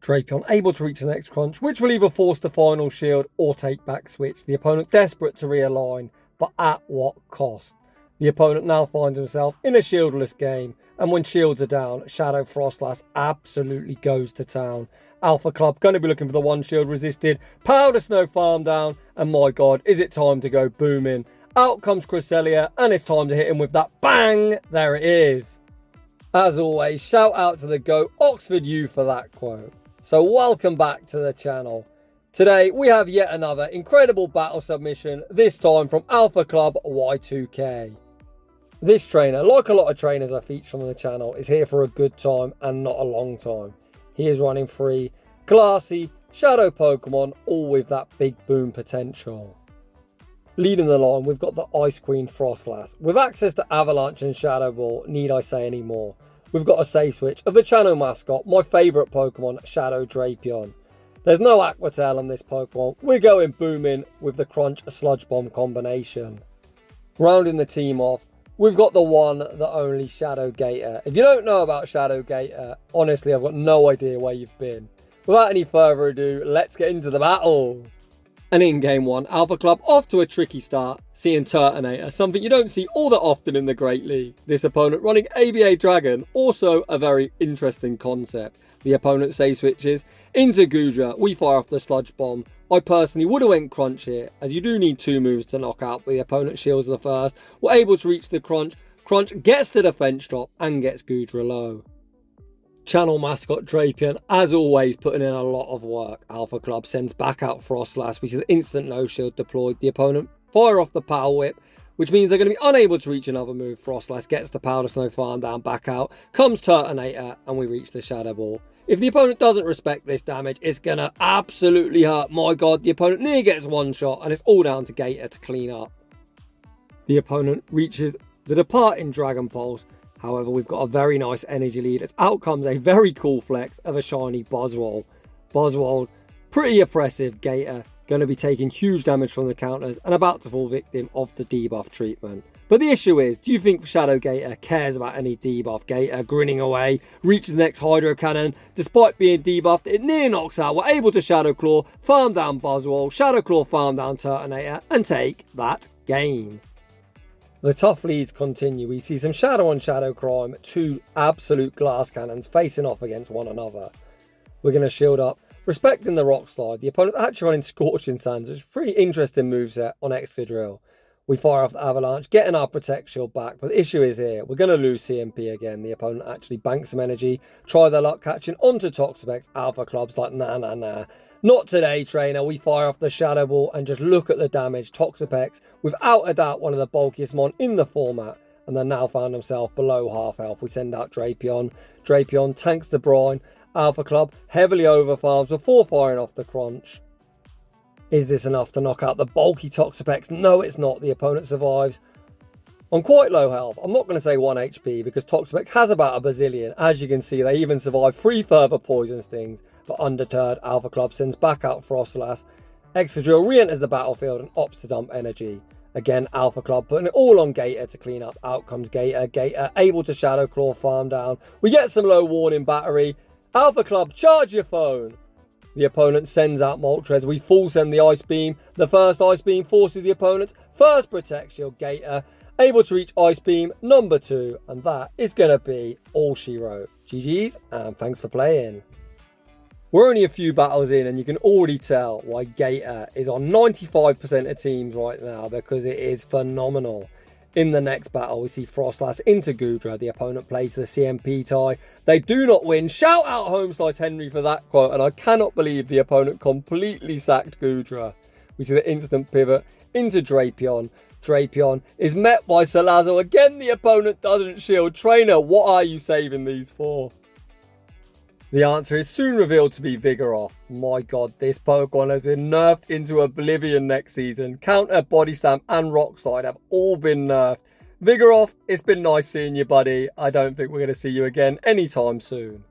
Drapion able to reach the next crunch, which will either force the final shield or take back switch. The opponent desperate to realign, but at what cost? The opponent now finds himself in a shieldless game, and when shields are down, Shadow Froslass absolutely goes to town. Alpha Club going to be looking for the one shield resisted, Powder Snow farm down, and my god, is it time to go booming. Out comes Cresselia, and it's time to hit him with that bang. There it is. As always, shout out to the GOAT Oxford U for that quote. So welcome back to the channel. Today we have yet another incredible battle submission, this time from Alpha Club Y2K. This trainer, like a lot of trainers I feature on the channel, is here for a good time and not a long time. He is running free, glassy, shadow Pokemon, all with that big boom potential. Leading the line, we've got the Ice Queen Froslass. With access to Avalanche and Shadow Ball, need I say any more? We've got a save switch of the channel mascot, my favourite Pokemon, Shadow Drapion. There's no Aqua Tail on this Pokemon. We're going booming with the Crunch Sludge Bomb combination. Rounding the team off, we've got the one, the only Shadow Gator. If you don't know about Shadow Gator, honestly, I've got no idea where you've been. Without any further ado, let's get into the battles. And in game one, Alpha Club off to a tricky start, seeing Turtonator, something you don't see all that often in the Great League. This opponent running ABA Dragon, also a very interesting concept. The opponent save switches into Goodra, we fire off the Sludge Bomb. I personally would have went Crunch here, as you do need two moves to knock out, but the opponent shields the first. We're able to reach the Crunch. Crunch gets the defense drop and gets Goodra low. Channel mascot Drapion, as always, putting in a lot of work. Alpha Club sends back out Froslass. We see the instant no shield deployed. The opponent fire off the Power Whip, which means they're going to be unable to reach another move. Froslass gets the Powder Snow farm down, back out. Comes Turtonator, and we reach the Shadow Ball. If the opponent doesn't respect this damage, it's going to absolutely hurt. My god, the opponent nearly gets one shot, and it's all down to Gator to clean up. The opponent reaches the departing Dragon Pulse. However, we've got a very nice energy lead as out comes a very cool flex of a shiny Buzzwole. Buzzwole, pretty oppressive. Gator, going to be taking huge damage from the counters and about to fall victim of the debuff treatment. But the issue is, do you think Shadow Gator cares about any debuff? Gator, grinning away, reaches the next Hydro Cannon. Despite being debuffed, it near knocks out. We're able to Shadow Claw, farm down Buzzwole, Shadow Claw, farm down Turtonator, and take that game. The tough leads continue. We see some shadow on shadow crime, two absolute glass cannons facing off against one another. We're going to shield up, respecting the rock slide. The opponent's actually running Scorching Sands, which is a pretty interesting moveset on Excadrill. We fire off the Avalanche, getting our Protect Shield back, but the issue is here, we're going to lose CMP again. The opponent actually banks some energy, try their luck catching onto Toxapex. Alpha Club's like, nah. Not today, trainer. We fire off the Shadow Ball and just look at the damage. Toxapex, without a doubt, one of the bulkiest mon in the format, and then now found himself below half health. We send out Drapion. Drapion tanks the brine. Alpha Club heavily overfarms before firing off the Crunch. Is this enough to knock out the bulky Toxapex? No, it's not. The opponent survives on quite low health. I'm not going to say 1 HP because Toxapex has about a bazillion. As you can see, they even survive 3 further poison stings. But undeterred, Alpha Club sends back out Froslass. Excadrill re-enters the battlefield and opts to dump energy. Again, Alpha Club putting it all on Gator to clean up. Out comes Gator. Gator able to Shadow Claw farm down. We get some low warning battery. Alpha Club, charge your phone. The opponent sends out Moltres. We full send the Ice Beam. The first Ice Beam forces the opponent's first Protect Shield. Gator able to reach Ice Beam number 2. And that is going to be all she wrote. GG's and thanks for playing. We're only a few battles in and you can already tell why Gator is on 95% of teams right now because it is phenomenal. In the next battle, we see Froslass into Goodra. The opponent plays the CMP tie. They do not win. Shout out Homeslice Henry for that quote. And I cannot believe the opponent completely sacked Goodra. We see the instant pivot into Drapion. Drapion is met by Salazzle. Again, the opponent doesn't shield. Trainer, what are you saving these for? The answer is soon revealed to be Vigoroth. My god, this Pokemon has been nerfed into oblivion next season. Counter, Body Slam and Rock Slide have all been nerfed. Vigoroth, it's been nice seeing you, buddy. I don't think we're going to see you again anytime soon.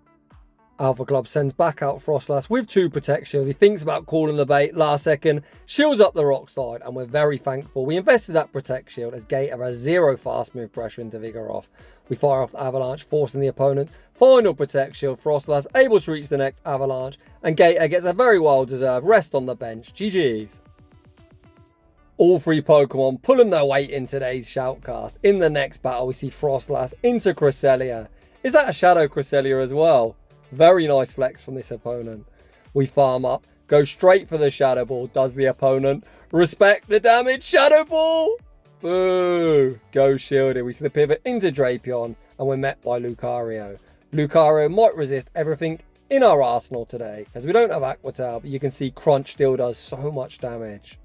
Alpha Club sends back out Froslass with 2 Protect Shields. He thinks about calling the bait last second, shields up the rock slide, and we're very thankful we invested that Protect Shield as Gator has 0 fast move pressure into Vigoroth. We fire off the Avalanche, forcing the opponent. Final Protect Shield, Froslass able to reach the next Avalanche, and Gator gets a very well-deserved rest on the bench. GG's. All 3 Pokemon pulling their weight in today's Shoutcast. In the next battle, we see Froslass into Cresselia. Is that a Shadow Cresselia as well? Very nice flex from this opponent. We farm up, go straight for the Shadow Ball. Does the opponent respect the damage? Shadow Ball! Boo! Go shielded. We see the pivot into Drapion, and we're met by Lucario. Lucario might resist everything in our arsenal today, as we don't have Aqua Tail, but you can see Crunch still does so much damage.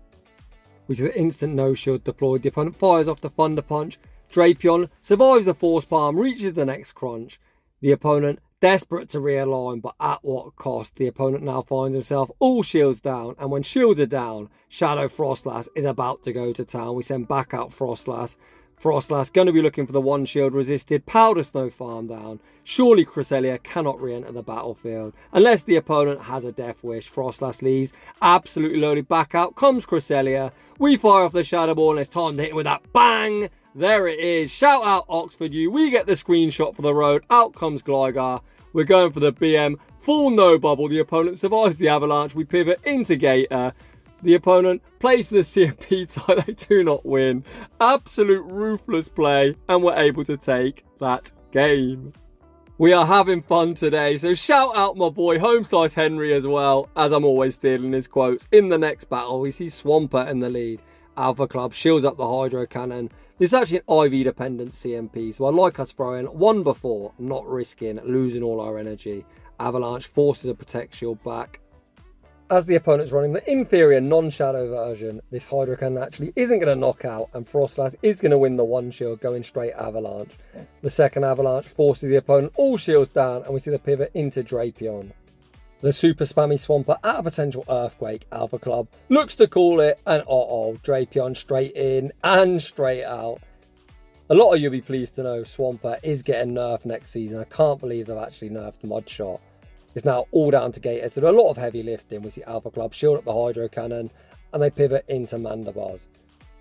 We see the instant no shield deployed. The opponent fires off the Thunder Punch. Drapion survives the Force Palm, reaches the next Crunch. The opponent desperate to realign, but at what cost? The opponent now finds himself all shields down, and when shields are down, Shadow Froslass is about to go to town. We send back out Froslass. Froslass going to be looking for the 1 shield resisted. Powder Snow farm down. Surely Cresselia cannot re-enter the battlefield unless the opponent has a death wish. Froslass leaves, absolutely loaded. Back out comes Cresselia. We fire off the Shadow Ball, and it's time to hit it with that bang. There it is. Shout out Oxford U. We get the screenshot for the road. Out comes Gligar. We're going for the BM. Full no bubble. The opponent survives the Avalanche. We pivot into Gator. The opponent plays the CMP tie. They do not win. Absolute ruthless play. And we're able to take that game. We are having fun today. So shout out my boy Home Slice Henry as well, as I'm always stealing his quotes. In the next battle, we see Swampert in the lead. Alpha Club shields up the Hydro Cannon. This is actually an IV dependent CMP, so I like us throwing 1 before, not risking losing all our energy. Avalanche forces a Protect Shield back. As the opponent's running the inferior non-shadow version, this Hydro Cannon actually isn't going to knock out, and Froslass is going to win the 1 shield going straight Avalanche. The second Avalanche forces the opponent all shields down, and we see the pivot into Drapion. The super spammy Swampert at a potential Earthquake. Alpha Club looks to call it, and Drapion straight in and straight out. A lot of you'll be pleased to know Swampert is getting nerfed next season. I can't believe they've actually nerfed Mudshot. It's now all down to Gator to do a lot of heavy lifting. We see Alpha Club shield up the Hydro Cannon, and they pivot into Mandibuzz.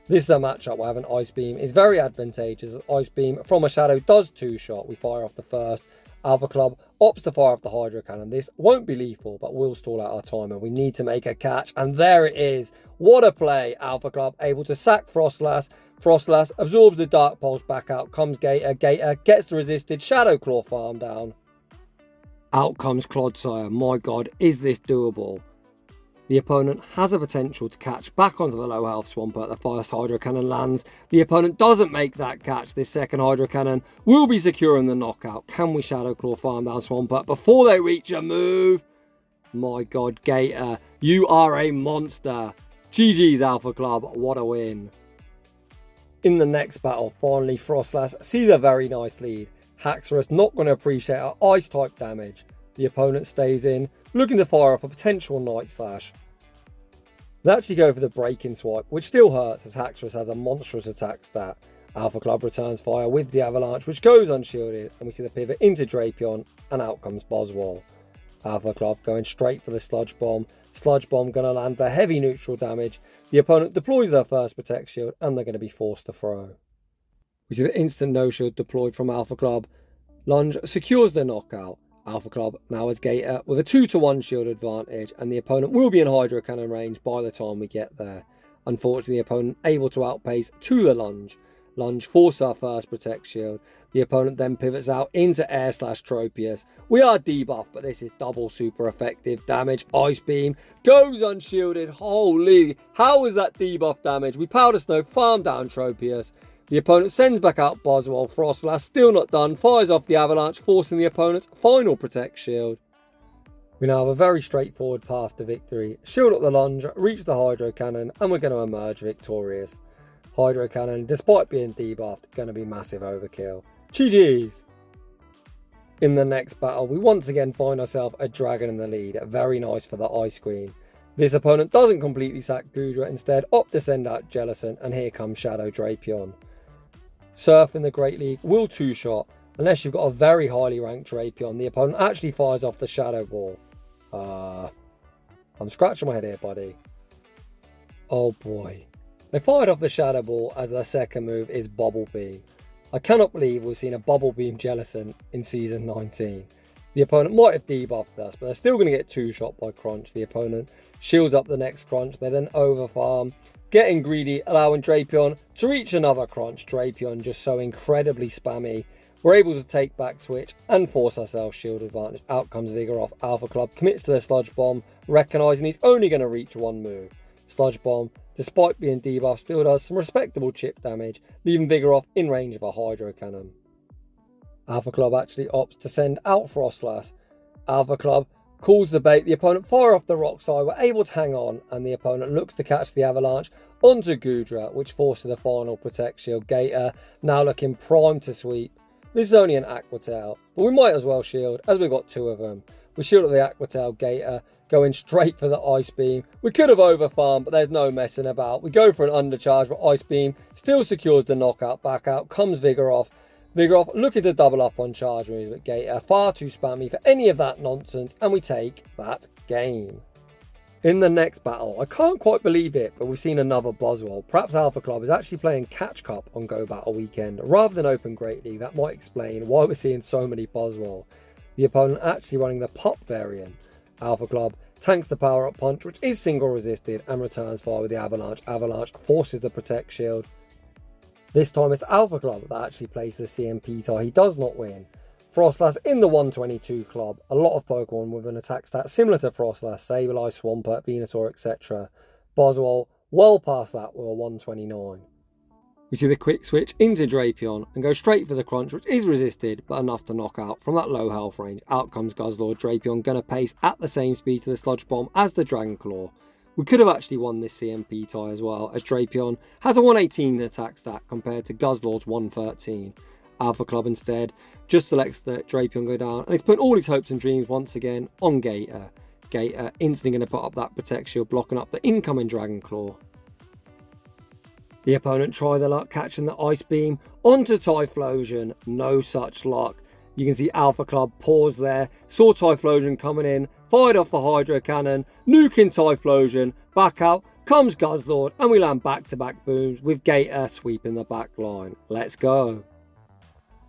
This is a matchup where having Ice Beam is very advantageous. Ice Beam from a Shadow does 2-shot. We fire off the first. Alpha Club opts to fire off the Hydro Cannon. This won't be lethal, but will stall out our time, and we need to make a catch. And there it is. What a play. Alpha Club able to sack Froslass. Froslass absorbs the Dark Pulse back out. Comes Gator. Gator gets the resisted Shadow Claw farm down. Out comes Clodsire. My God, is this doable? The opponent has a potential to catch back onto the low health Swampert. The first Hydro Cannon lands. The opponent doesn't make that catch. This second Hydro Cannon will be securing the knockout. Can we Shadow Claw farm down Swampert before they reach a move? My God, Gator, you are a monster. GG's Alpha Club, what a win. In the next battle, finally Froslass sees a very nice lead. Haxorus not going to appreciate our ice type damage. The opponent stays in, looking to fire off a potential Night Slash. They actually go for the Breaking Swipe, which still hurts as Haxorus has a monstrous attack stat. Alpha Club returns fire with the Avalanche, which goes unshielded, and we see the pivot into Drapion, and out comes Boswell. Alpha Club going straight for the Sludge Bomb. Sludge Bomb going to land the heavy neutral damage. The opponent deploys their first Protect Shield, and they're going to be forced to throw. We see the instant no shield deployed from Alpha Club. Lunge secures the knockout. Alpha Club now has Gator with a 2-to-1 shield advantage, and the opponent will be in Hydro Cannon range by the time we get there. Unfortunately, the opponent able to outpace to the Lunge. Lunge forces our first Protect Shield. The opponent then pivots out into Air/Tropius. We are debuffed, but this is double super effective damage. Ice Beam goes unshielded. Holy, how was that debuff damage? We Powder Snow, farm down Tropius. The opponent sends back out Boswell. Froslass still not done. Fires off the Avalanche, forcing the opponent's final Protect Shield. We now have a very straightforward path to victory. Shield up the Lunge, reach the Hydro Cannon, and we're going to emerge victorious. Hydro Cannon, despite being debuffed, going to be massive overkill. GG's! In the next battle, we once again find ourselves a dragon in the lead. Very nice for the Ice Queen. This opponent doesn't completely sack Goodra, instead opt to send out Jellicent, and here comes Shadow Drapion. Surf in the Great League will 2-shot. Unless you've got a very highly ranked Drapion, the opponent actually fires off the Shadow Ball. I'm scratching my head here, buddy. Oh boy. They fired off the Shadow Ball as their second move is Bubble Beam. I cannot believe we've seen a Bubble Beam Jellicent in Season 19. The opponent might have debuffed us, but they're still going to get 2-shot by Crunch. The opponent shields up the next Crunch. They then overfarm, getting greedy, allowing Drapion to reach another Crunch. Drapion just so incredibly spammy. We're able to take back switch and force ourselves shield advantage. Out comes Vigoroth. Alpha Club commits to the Sludge Bomb, recognising he's only going to reach one move. Sludge Bomb, despite being debuffed, still does some respectable chip damage, leaving Vigoroth in range of a Hydro Cannon. Alpha Club actually opts to send out Froslass. Alpha Club calls the bait. The opponent fire off the rock side. We're able to hang on, and the opponent looks to catch the avalanche onto Goodra, which forces the final Protect Shield. Gator now looking primed to sweep. This is only an Aqua Tail, but we might as well shield, as we've got two of them. We shield at the Aqua Tail. Gator going straight for the Ice Beam. We could have overfarmed, but there's no messing about. We go for an undercharge, but Ice Beam still secures the knockout. Back out comes Vigoroth. Vigoroth looking to double up on charge move at Gator. Far too spammy for any of that nonsense, and we take that game. In the next battle, I can't quite believe it, but we've seen another Buzzwole. Perhaps Alpha Club is actually playing Catch Cup on Go Battle Weekend rather than Open Great League. That might explain why we're seeing so many Buzzwole. The opponent actually running the Pup variant. Alpha Club tanks the Power Up Punch, which is single resisted, and returns fire with the Avalanche. Avalanche forces the Protect Shield. This time it's Alpha Club that actually plays the CMP tie. He does not win. Froslass in the 122 club. A lot of Pokemon with an attack stat similar to Froslass, Sableye, Swampert, Venusaur, etc. Buzzwole well past that with a 129. We see the quick switch into Drapion and go straight for the Crunch, which is resisted but enough to knock out from that low health range. Out comes Guzzlord. Drapion gonna pace at the same speed to the Sludge Bomb as the Dragon Claw. We could have actually won this CMP tie as well, as Drapion has a 118 attack stat compared to Guzzlord's 113. Alpha Club instead just selects that Drapion go down, and he's putting all his hopes and dreams once again on Gator. Gator instantly going to put up that Protect Shield, blocking up the incoming Dragon Claw. The opponent try their luck catching the Ice Beam onto Typhlosion. No such luck. You can see Alpha Club pause there, saw Typhlosion coming in, fired off the Hydro Cannon, nuking Typhlosion, back out comes Guzzlord, and we land back-to-back booms with Gator sweeping the back line. Let's go.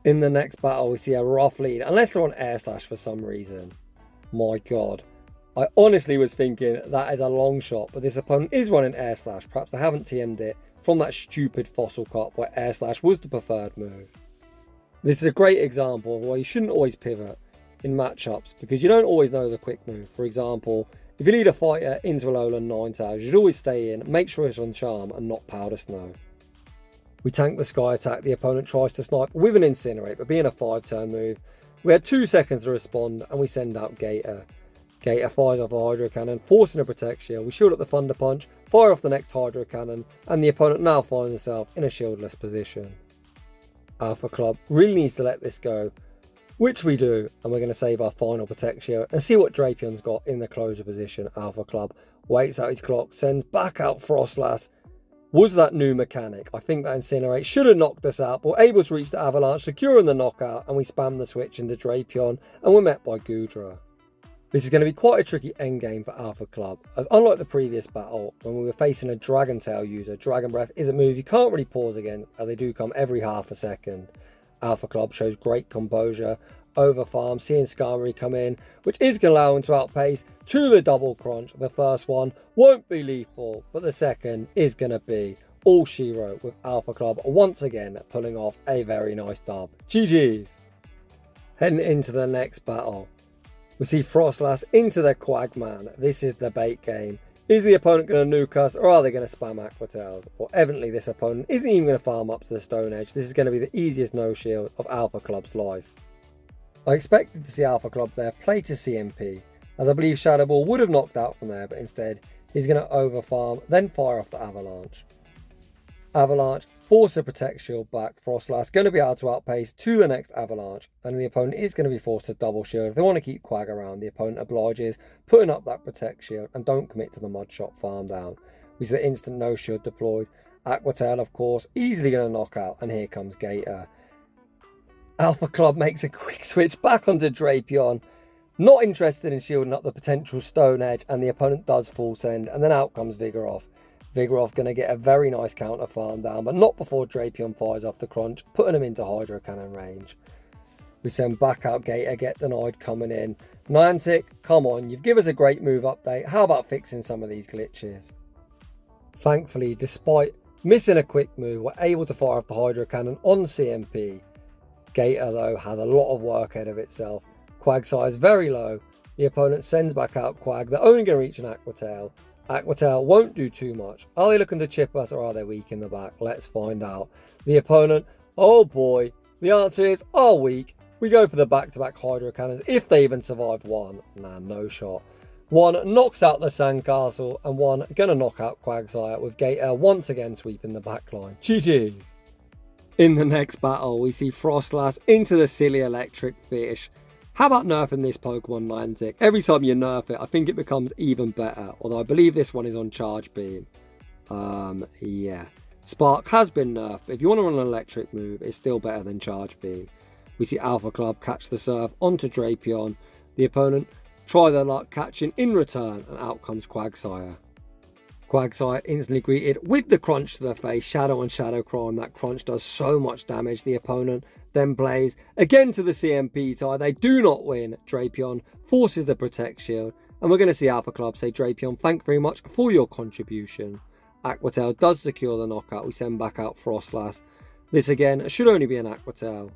In the next battle, we see a rough lead, unless they're on Air Slash for some reason. My god. I honestly was thinking that is a long shot, but this opponent is running Air Slash. Perhaps they haven't TM'd it from that stupid Fossil Cup where Air Slash was the preferred move. This is a great example of why you shouldn't always pivot in matchups, because you don't always know the quick move. For example, if you lead a fighter into a Alolan Ninetales, you should always stay in, make sure it's on Charm and not Powder Snow. We tank the Sky Attack. The opponent tries to snipe with an Incinerate, but being a 5-turn move, we had 2 seconds to respond, and we send out Gator. Gator fires off a Hydro Cannon, forcing a Protect Shield. We shield up the Thunder Punch, fire off the next Hydro Cannon, and the opponent now finds himself in a shieldless position. Alpha Club really needs to let this go, which we do, and we're going to save our final Protect Shield and see what Drapion's got in the closer position. Alpha Club waits out his clock, sends back out Froslass. Was that new mechanic? I think that Incinerate should have knocked us out, but we're able to reach the Avalanche, securing the knockout, and we spam the switch into Drapion, and we're met by Goodra. This is going to be quite a tricky endgame for Alpha Club, as unlike the previous battle, when we were facing a Dragon Tail user, Dragon Breath is a move you can't really pause against, as they do come every half a second. Alpha Club shows great composure, over farm, seeing Skarmory come in, which is going to allow him to outpace to the double crunch. The first one won't be lethal, but the second is going to be all she wrote, with Alpha Club once again pulling off a very nice dub. GG's. Heading into the next battle, we see Froslass into the Quagman. This is the bait game. Is the opponent going to nuke us, or are they going to spam Aqua Tails? Well, evidently this opponent isn't even going to farm up to the Stone Edge. This is going to be the easiest no shield of Alpha Club's life. I expected to see Alpha Club there play to CMP, as I believe Shadow Ball would have knocked out from there, but instead he's going to over farm, then fire off the Avalanche. Avalanche force a Protect Shield back. Froslass going to be able to outpace to the next Avalanche, and the opponent is going to be forced to double shield. If they want to keep Quag around, the opponent obliges, putting up that Protect Shield, and don't commit to the Mud Shot farm down. We see the instant no shield deployed. Aqua Tail, of course, easily going to knock out, and here comes Gator. Alpha Club makes a quick switch back onto Drapion. Not interested in shielding up the potential Stone Edge, and the opponent does full send, and then out comes Vigoroth. Vigoroth going to get a very nice counter farm down, but not before Drapion fires off the crunch, putting him into Hydro Cannon range. We send back out Gator, get denied coming in. Niantic, come on, you've given us a great move update. How about fixing some of these glitches? Thankfully, despite missing a quick move, we're able to fire off the Hydro Cannon on CMP. Gator, though, has a lot of work ahead of itself. Quag size very low. The opponent sends back out Quag. They're only going to reach an Aqua Tail. Aqua Tail won't do too much. Are they looking to chip us, or are they weak in the back? Let's find out. The opponent, oh boy, the answer is, are weak. We go for the back-to-back Hydro Cannons, if they even survived one. Nah, no shot. One knocks out the Sandcastle, and one gonna knock out Quagsire, with Gator once again sweeping the backline. GG's. In the next battle, we see Froslass into the silly electric fish. How about nerfing this Pokemon, Niantic? Every time you nerf it, I think it becomes even better. Although I believe this one is on Charge Beam. Yeah. Spark has been nerfed, but if you want to run an electric move, it's still better than Charge Beam. We see Alpha Club catch the Surf onto Drapion. The opponent try their luck catching in return, and out comes Quagsire. Quagsire instantly greeted with the crunch to the face, Shadow and Shadow Crime. That crunch does so much damage. The opponent then plays again to the CMP tie. They do not win. Drapion forces the Protect Shield, and we're going to see Alpha Club say, Drapion, thank you very much for your contribution. Aqua Tail does secure the knockout. We send back out Froslass. This again should only be an Aqua Tail.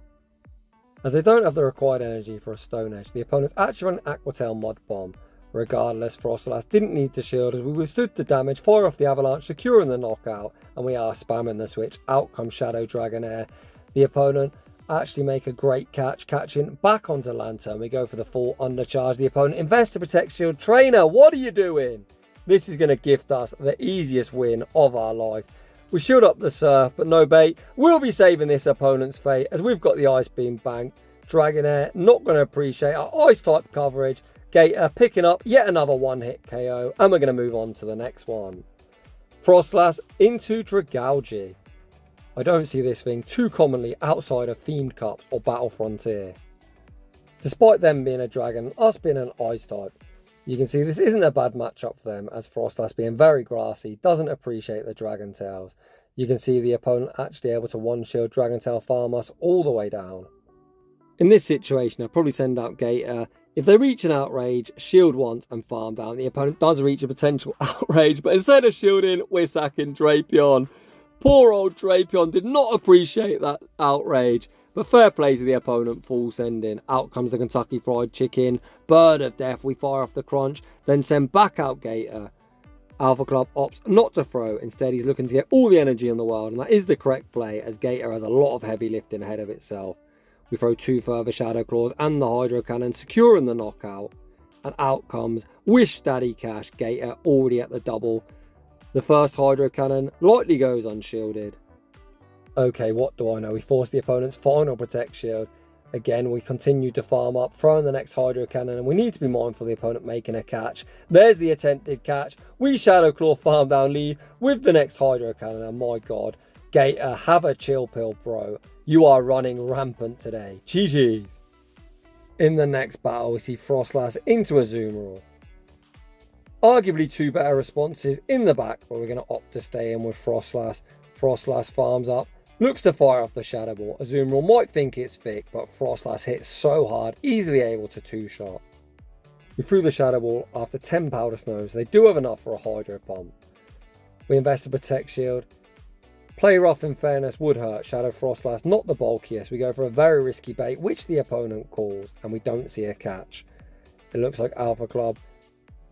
As they don't have the required energy for a Stone Edge, the opponents actually run an Aqua Tail Mud Bomb. Regardless, Froslass didn't need to shield as we withstood the damage, fire off the avalanche, securing the knockout, and we are spamming the switch. Out comes Shadow Dragonair. The opponent actually make a great catch, catching back onto Lantern. We go for the full undercharge. The opponent invests to protect shield. Trainer, what are you doing? This is going to gift us the easiest win of our life. We shield up the Surf, but no bait. We'll be saving this opponent's fate as we've got the Ice Beam bank. Dragonair not going to appreciate our Ice type coverage. Gator picking up yet another one-hit KO, and we're going to move on to the next one. Froslass into Dragalge. I don't see this thing too commonly outside of Fiend Cups or Battle Frontier. Despite them being a dragon and us being an Ice type, you can see this isn't a bad matchup for them, as Froslass being very grassy doesn't appreciate the Dragon Tails. You can see the opponent actually able to one-shield Dragon Tail farm us all the way down. In this situation, I'll probably send out Gator. If they reach an Outrage, shield once and farm down. The opponent does reach a potential Outrage, but instead of shielding, we're sacking Drapion. Poor old Drapion did not appreciate that Outrage, but fair play to the opponent, full sending. Out comes the Kentucky Fried Chicken. Bird of Death, we fire off the crunch, then send back out Gator. Alpha Club opts not to throw. Instead, he's looking to get all the energy in the world, and that is the correct play, as Gator has a lot of heavy lifting ahead of itself. We throw two further Shadow Claws and the Hydro Cannon, securing the knockout. And out comes Wish Daddy Cash. Gator already at the double. The first Hydro Cannon lightly goes unshielded. Okay, what do I know? We force the opponent's final Protect Shield. Again, we continue to farm up, throwing the next Hydro Cannon, and we need to be mindful of the opponent making a catch. There's the attempted catch. We Shadow Claw farm down lead with the next Hydro Cannon, and my god, Gator, have a chill pill, bro. You are running rampant today. GG's. In the next battle, we see Froslass into Azumarill. Arguably two better responses in the back, but we're going to opt to stay in with Froslass. Froslass farms up, looks to fire off the Shadow Ball. Azumarill might think it's thick, but Froslass hits so hard, easily able to two-shot. We threw the Shadow Ball after 10 Powder Snows. They do have enough for a Hydro Pump. We invest a Protect Shield. Play rough in fairness would hurt. Shadow Froslass not the bulkiest. We go for a very risky bait, which the opponent calls, and we don't see a catch. It looks like Alpha Club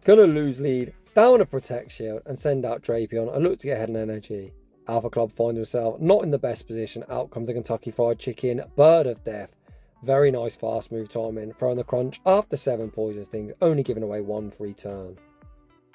gonna lose lead, down a Protect Shield, and send out Drapion and look to get ahead in energy. Alpha Club finds himself not in the best position. Out comes the Kentucky Fried Chicken, Bird of Death. Very nice fast move timing, throwing the crunch after 7 poison stings, only giving away 1 free turn.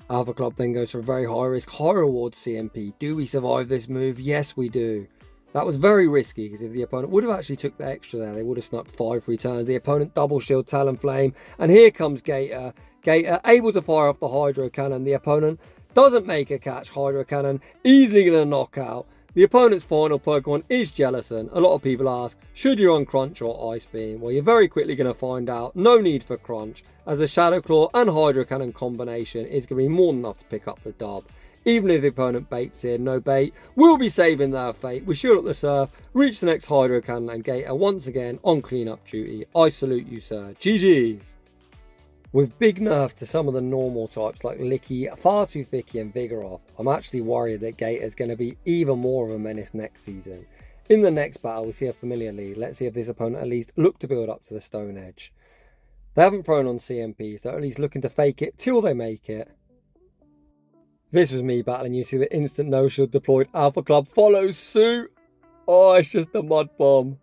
Alpha Club then goes for a very high risk, high reward CMP. Do we survive this move? Yes, we do. That was very risky, because if the opponent would have actually took the extra there, they would have snuck 5 free turns. The opponent double shield Talonflame, and here comes Gator. Gator able to fire off the Hydro Cannon. The opponent doesn't make a catch. Hydro Cannon easily going to knock out. The opponent's final Pokemon is Jellicent. A lot of people ask, should you run Crunch or Ice Beam? Well, you're very quickly going to find out no need for Crunch, as the Shadow Claw and Hydro Cannon combination is going to be more than enough to pick up the dub. Even if the opponent baits in, no bait, we'll be saving their fate. We shield up the surf, reach the next Hydro Cannon and Gator once again on cleanup duty. I salute you, sir. GG's. With big nerfs to some of the normal types like Licky, Far Too Thicky and Vigoroth, I'm actually worried that Gator's going to be even more of a menace next season. In the next battle we see a familiar lead. Let's see if this opponent at least look to build up to the Stone Edge. They haven't thrown on CMPs, they're at least looking to fake it till they make it. If this was me battling, you see the instant no shield deployed Alpha Club follows suit. Oh, it's just a mud bomb.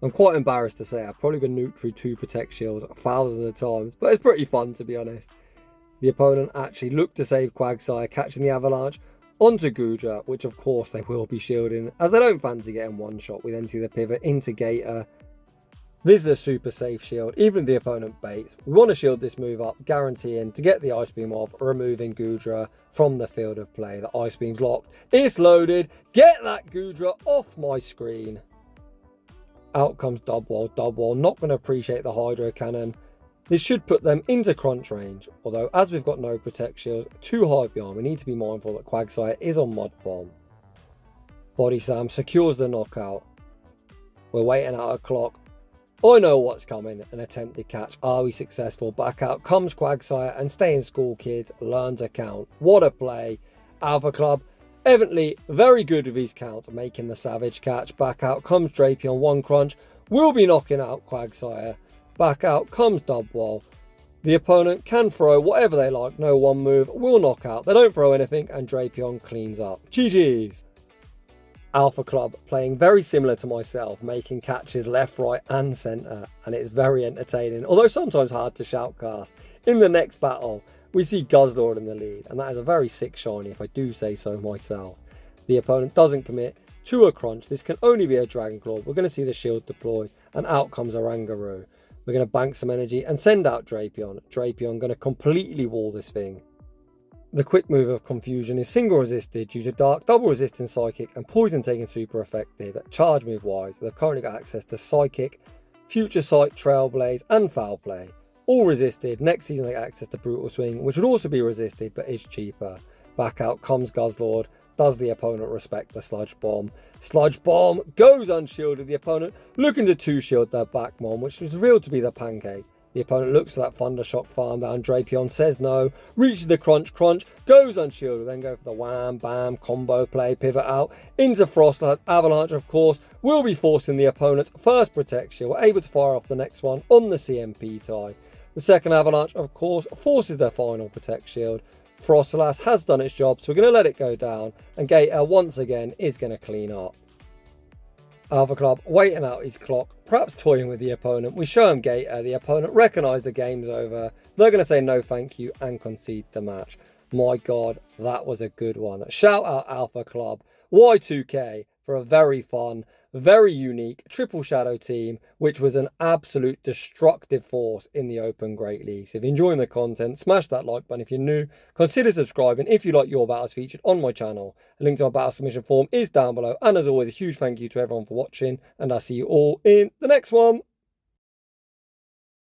I'm quite embarrassed to say I've probably been nuked through 2 Protect Shields thousands of times, but it's pretty fun to be honest. The opponent actually looked to save Quagsire, catching the avalanche onto Goodra, which of course they will be shielding, as they don't fancy getting one shot. We then see the pivot into Gator. This is a super safe shield, even if the opponent baits. We want to shield this move up, guaranteeing to get the Ice Beam off, removing Goodra from the field of play. The Ice Beam's locked, it's loaded, get that Goodra off my screen. Out comes Dubwall, not going to appreciate the Hydro Cannon. This should put them into crunch range, although as we've got no Protect Shield, too high beyond, we need to be mindful that Quagsire is on Mud Bomb. Body Slam secures the knockout. We're waiting out a clock. I know what's coming, an attempted catch. Are we successful? Back out comes Quagsire and stay in school kids, learn to count. What a play. Alpha Club evidently very good with his count, making the savage catch. Back out comes Drapion, 1 crunch, will be knocking out Quagsire. Back out comes Dubwall. The opponent can throw whatever they like, no one move, will knock out. They don't throw anything and Drapion cleans up. GG's. Alpha Club playing very similar to myself, making catches left, right and centre, and it's very entertaining, although sometimes hard to shoutcast. In the next battle, we see Guzzlord in the lead, and that is a very sick shiny if I do say so myself. The opponent doesn't commit to a crunch. This can only be a Dragon Claw. We're going to see the shield deployed, and out comes Orangaroo. We're going to bank some energy and send out Drapion. Drapion going to completely wall this thing. The quick move of Confusion is single resisted due to Dark, double resisting Psychic and Poison taking super effective. Charge move wise, they've currently got access to Psychic, Future Sight, Trailblaze and Foul Play. All resisted. Next season they get access to Brutal Swing, which would also be resisted but is cheaper. Back out comes Guzzlord. Does the opponent respect the Sludge Bomb? Sludge Bomb goes unshielded. The opponent looking to 2-shield their Backmon, which was revealed to be the Pancake. The opponent looks at that Thundershock farm down. Drapion says no, reaches the crunch, goes unshielded, then go for the wham, bam, combo play, pivot out into Froslass. Avalanche, of course, will be forcing the opponent's first Protect Shield. We're able to fire off the next one on the CMP tie. The second Avalanche, of course, forces their final Protect Shield. Froslass has done its job, so we're going to let it go down, and Gator once again is going to clean up. Alpha Club waiting out his clock, perhaps toying with the opponent. We show him Gator, the opponent recognise the game's over. They're going to say no thank you and concede the match. My God, that was a good one. Shout out Alpha Club, Y2K for a very fun, very unique Triple Shadow team, which was an absolute destructive force in the Open Great League. So if you're enjoying the content, smash that like button. If you're new, consider subscribing if you like your battles featured on my channel. A link to my battle submission form is down below. And as always, a huge thank you to everyone for watching, and I'll see you all in the next one.